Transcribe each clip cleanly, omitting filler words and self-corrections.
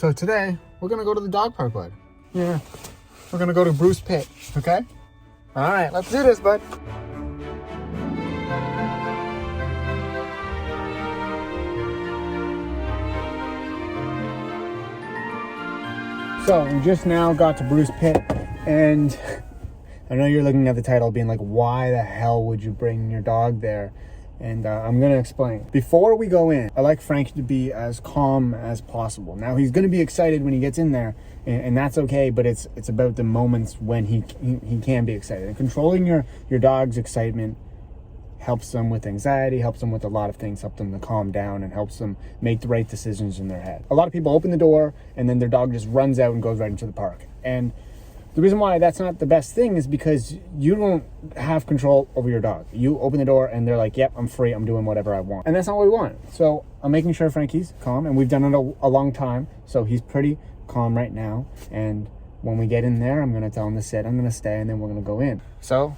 So today, we're gonna go to the dog park, bud. Yeah, we're gonna go to Bruce Pit, okay? All right, let's do this, bud. So we just now got to Bruce Pit, and I know you're looking at the title being like, why the hell would you bring your dog there? And I'm going to explain. Before we go in, I like Frankie to be as calm as possible. Now, he's going to be excited when he gets in there, and that's okay, but it's about the moments when he can be excited. And controlling your dog's excitement helps them with anxiety, helps them with a lot of things, helps them to calm down, and helps them make the right decisions in their head. A lot of people open the door, and then their dog just runs out and goes right into the park. And the reason why that's not the best thing is because you don't have control over your dog. You open the door and they're like, yep, I'm free, I'm doing whatever I want. And that's not what we want. So I'm making sure Frankie's calm, and we've done it a long time. So he's pretty calm right now. And when we get in there, I'm gonna tell him to sit, I'm gonna stay, and then we're gonna go in. So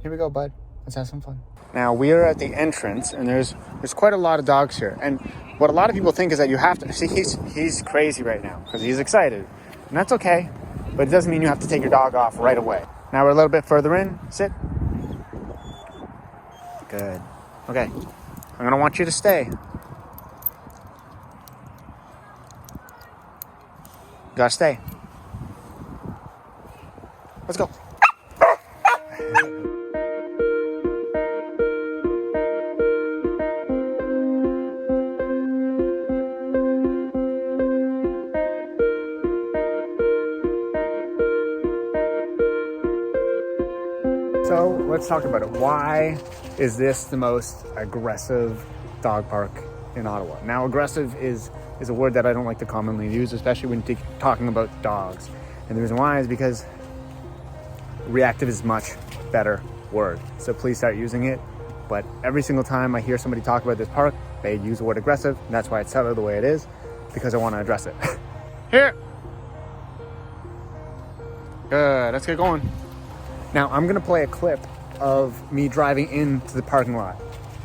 here we go, bud. Let's have some fun. Now we are at the entrance, and there's quite a lot of dogs here. And what a lot of people think is that you have to, see, he's crazy right now because he's excited. And that's okay. But it doesn't mean you have to take your dog off right away. Now we're a little bit further in. Sit. Good. Okay. I'm going to want you to stay. You gotta stay. Let's go. So let's talk about it. Why is this the most aggressive dog park in Ottawa? Now, aggressive is a word that I don't like to commonly use, especially when talking about dogs. And the reason why is because reactive is a much better word. So please start using it. But every single time I hear somebody talk about this park, they use the word aggressive. And that's why it's set out the way it is, because I want to address it. Here. Good, let's get going. Now, I'm going to play a clip of me driving into the parking lot.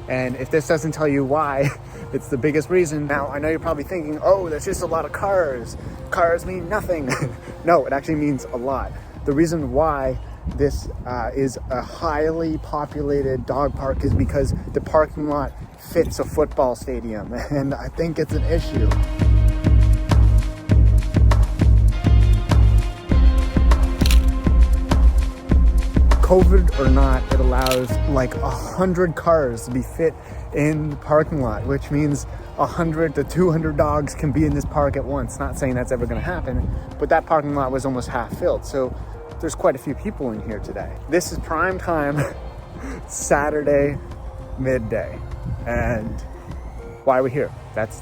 And if this doesn't tell you why, it's the biggest reason. Now, I know you're probably thinking, oh, that's just a lot of cars. Cars mean nothing. No, it actually means a lot. The reason why this is a highly populated dog park is because the parking lot fits a football stadium. And I think it's an issue. COVID or not, it allows like 100 cars to be fit in the parking lot, which means 100 to 200 dogs can be in this park at once. Not saying that's ever going to happen, but that parking lot was almost half filled. So there's quite a few people in here today. This is prime time, Saturday, midday. And why are we here? That's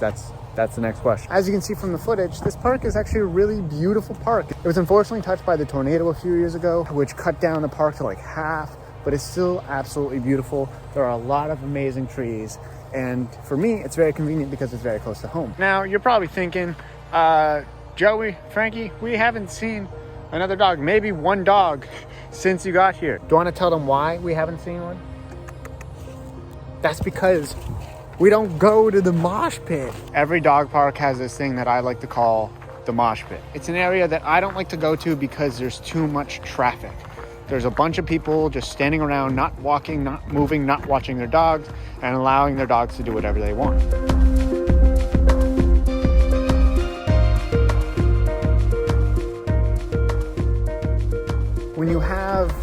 the next question. As you can see from the footage, this park is actually a really beautiful park. It was unfortunately touched by the tornado a few years ago, which cut down the park to like half, but it's still absolutely beautiful. There are a lot of amazing trees. And for me, it's very convenient because it's very close to home. Now, you're probably thinking, Joey, Frankie, we haven't seen another dog, maybe one dog since you got here. Do you want to tell them why we haven't seen one? That's because we don't go to the mosh pit. Every dog park has this thing that I like to call the mosh pit. It's an area that I don't like to go to because there's too much traffic. There's a bunch of people just standing around, not walking, not moving, not watching their dogs, and allowing their dogs to do whatever they want. When you have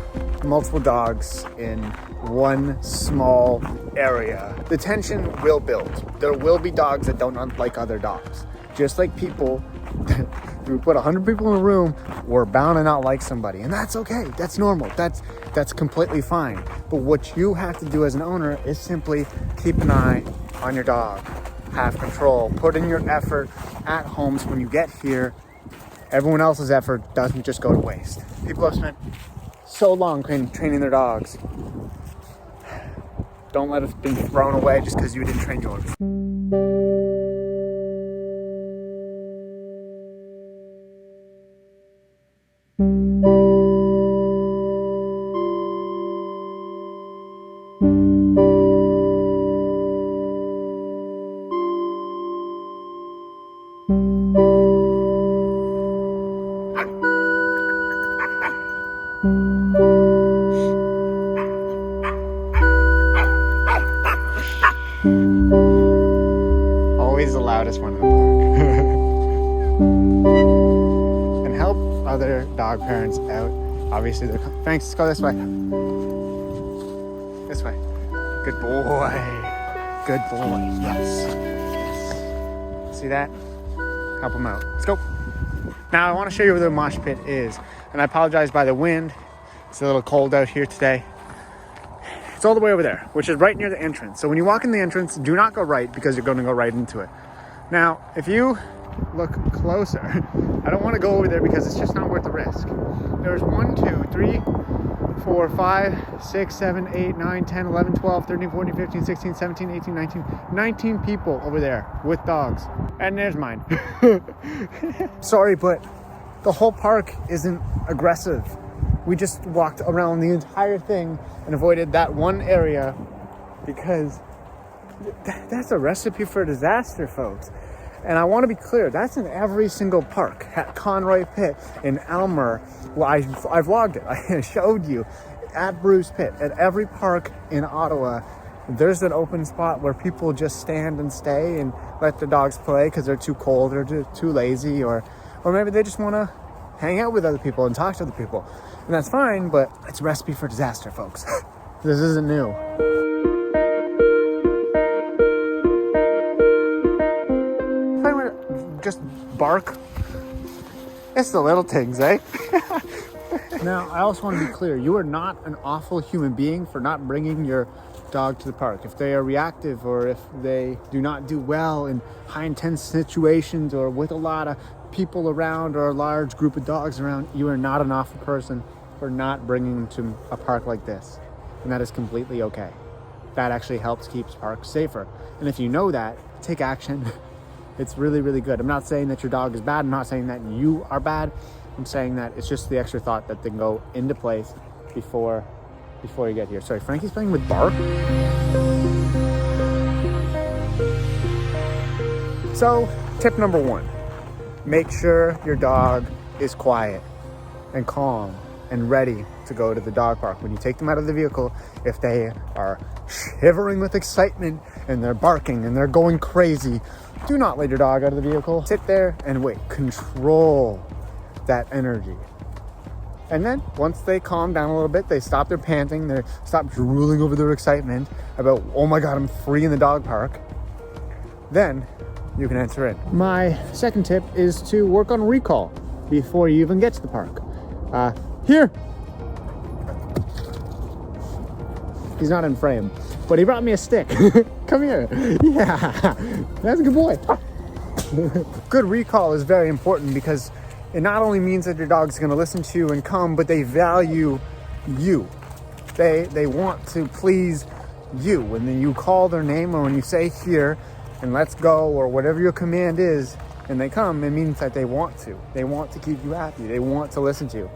multiple dogs in one small area, the tension will build. There will be dogs that don't like other dogs. Just like people, if we put 100 people in a room, we're bound to not like somebody. And that's okay, that's normal, that's completely fine. But what you have to do as an owner is simply keep an eye on your dog. Have control, put in your effort at home so when you get here, everyone else's effort doesn't just go to waste. People have spent so long training their dogs. Don't let it be thrown away just because you didn't train yours. always the loudest one in the park. And help other dog parents out. Obviously, they're... Thanks, let's go this way. This way. Good boy. Good boy. Yes. Yes. See that? Help them out. Let's go. Now, I want to show you where the mosh pit is. And I apologize by the wind. It's a little cold out here today. It's all the way over there, which is right near the entrance. So when you walk in the entrance, do not go right because you're going to go right into it. Now, if you look closer, I don't want to go over there because it's just not worth the risk. There's 1, 2, 3, 4, 5, 6, 7, 8, 9, 10, 11, 12, 13, 14, 15, 16, 17, 18, 19 people over there with dogs. And there's mine. Sorry, but the whole park isn't aggressive. We just walked around the entire thing and avoided that one area because that's a recipe for disaster, folks. And I want to be clear, that's in every single park. At Conroy Pit, in Elmer, well, I vlogged it. I showed you. At Bruce Pit, at every park in Ottawa, there's an open spot where people just stand and stay and let the dogs play because they're too cold or too lazy, or maybe they just want to hang out with other people and talk to other people. And that's fine, but it's a recipe for disaster, folks. This isn't new. Just bark. It's the little things, eh? Now, I also want to be clear. You are not an awful human being for not bringing your dog to the park. If they are reactive or if they do not do well in high intense situations or with a lot of people around or a large group of dogs around, you are not an awful person for not bringing them to a park like this. And that is completely okay. That actually helps keep parks safer. And if you know that, take action. It's really, really good. I'm not saying that your dog is bad. I'm not saying that you are bad. I'm saying that it's just the extra thought that can go into place before you get here. Sorry, Frankie's playing with bark. So, tip number 1, make sure your dog is quiet and calm and ready to go to the dog park. When you take them out of the vehicle, if they are shivering with excitement and they're barking and they're going crazy, do not let your dog out of the vehicle. Sit there and wait. Control that energy. And then once they calm down a little bit, they stop their panting, they stop drooling over their excitement about, oh my God, I'm free in the dog park. Then you can enter in. My second tip is to work on recall before you even get to the park. Here. He's not in frame, but he brought me a stick. Come here. Yeah, that's a good boy. Good recall is very important because it not only means that your dog's going to listen to you and come, but they value you. They want to please you. When then you call their name or when you say here and let's go or whatever your command is and they come, it means that they want to. They want to keep you happy. They want to listen to you.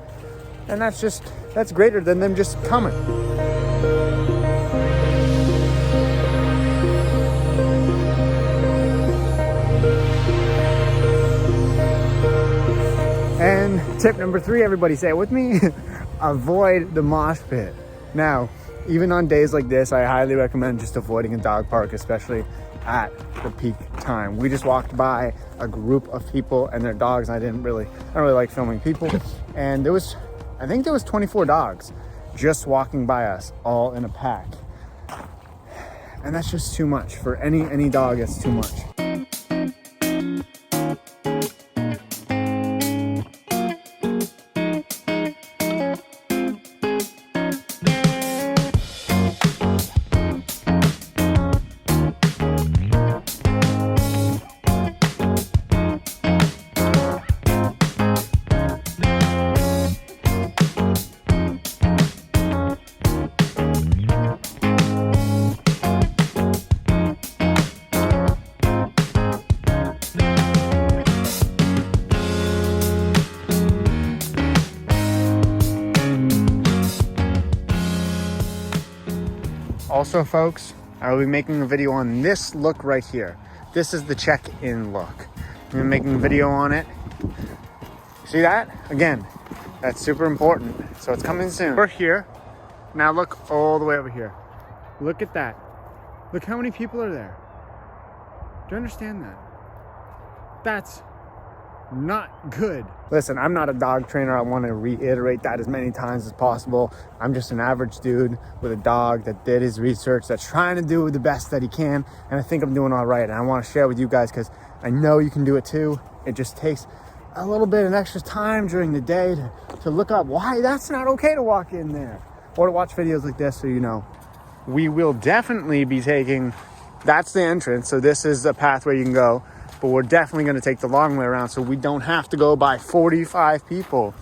And that's greater than them just coming. And tip number 3, everybody say it with me, avoid the mosh pit. Now, even on days like this, I highly recommend just avoiding a dog park, especially at the peak time. We just walked by a group of people and their dogs. I don't really like filming people. And I think there was 24 dogs just walking by us, all in a pack. And that's just too much. For any dog, it's too much. Also, folks, I will be making a video on this look right here. This is the check-in look. I'm gonna be making a video on it. See that? Again, that's super important. So it's coming soon. We're here. Now look all the way over here. Look at that. Look how many people are there. Do you understand that? That's not good. Listen, I'm not a dog trainer. I want to reiterate that as many times as possible. I'm just an average dude with a dog that did his research, that's trying to do the best that he can, and I think I'm doing all right. And I want to share with you guys because I know you can do it too. It just takes a little bit of extra time during the day to look up why that's not okay to walk in there, or to watch videos like this so you know. We will definitely be taking, that's the entrance, so this is the pathway you can go. But we're definitely going to take the long way around so we don't have to go by 45 people.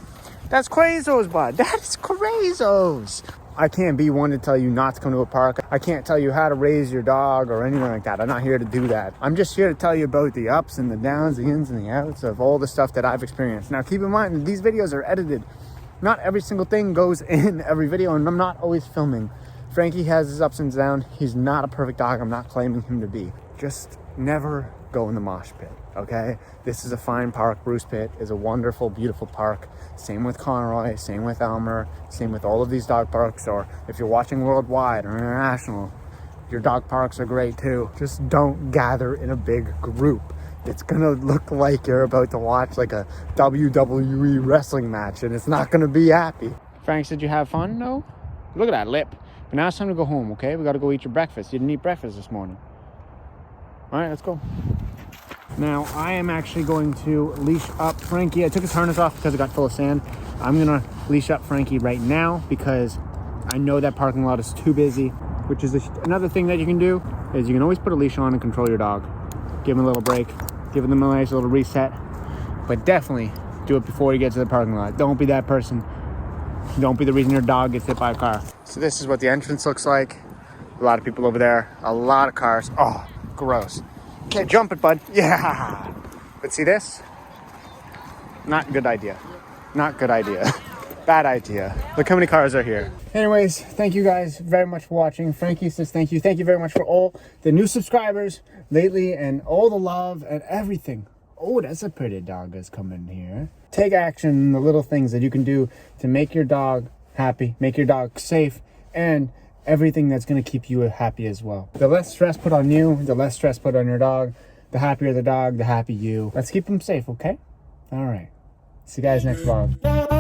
That's crazos, bud. That is crazos. I can't be one to tell you not to come to a park. I can't tell you how to raise your dog or anything like that. I'm not here to do that. I'm just here to tell you about the ups and the downs, the ins and the outs of all the stuff that I've experienced. Now, keep in mind that these videos are edited. Not every single thing goes in every video, and I'm not always filming. Frankie has his ups and downs. He's not a perfect dog. I'm not claiming him to be. Just never go in the mosh pit, okay? This is a fine park. Bruce Pit is a wonderful, beautiful park. Same with Conroy, same with Elmer, same with all of these dog parks, or if you're watching worldwide or international, your dog parks are great too. Just don't gather in a big group. It's gonna look like you're about to watch like a WWE wrestling match, and it's not gonna be happy. Frank, did you have fun? No? Look at that lip. But now it's time to go home, okay? We gotta go eat your breakfast. You didn't eat breakfast this morning. All right, let's go. Now, I am actually going to leash up Frankie. I took his harness off because it got full of sand. I'm gonna leash up Frankie right now because I know that parking lot is too busy, which is another thing that you can do is you can always put a leash on and control your dog. Give him a little break, give them a nice little reset, but definitely do it before you get to the parking lot. Don't be that person. Don't be the reason your dog gets hit by a car. So this is what the entrance looks like. A lot of people over there, a lot of cars. Oh, gross. Can't jump it, bud. Yeah. But see this? Not good idea. Not good idea. Bad idea. Look how many cars are here. Anyways, thank you guys very much for watching. Frankie says thank you. Thank you very much for all the new subscribers lately and all the love and everything. Oh, that's a pretty dog that's coming here. Take action in the little things that you can do to make your dog happy, make your dog safe, and everything that's going to keep you happy as well. The less stress put on you, the less stress put on your dog. The happier the dog, the happy you. Let's keep them safe, okay? All right. See you guys next vlog.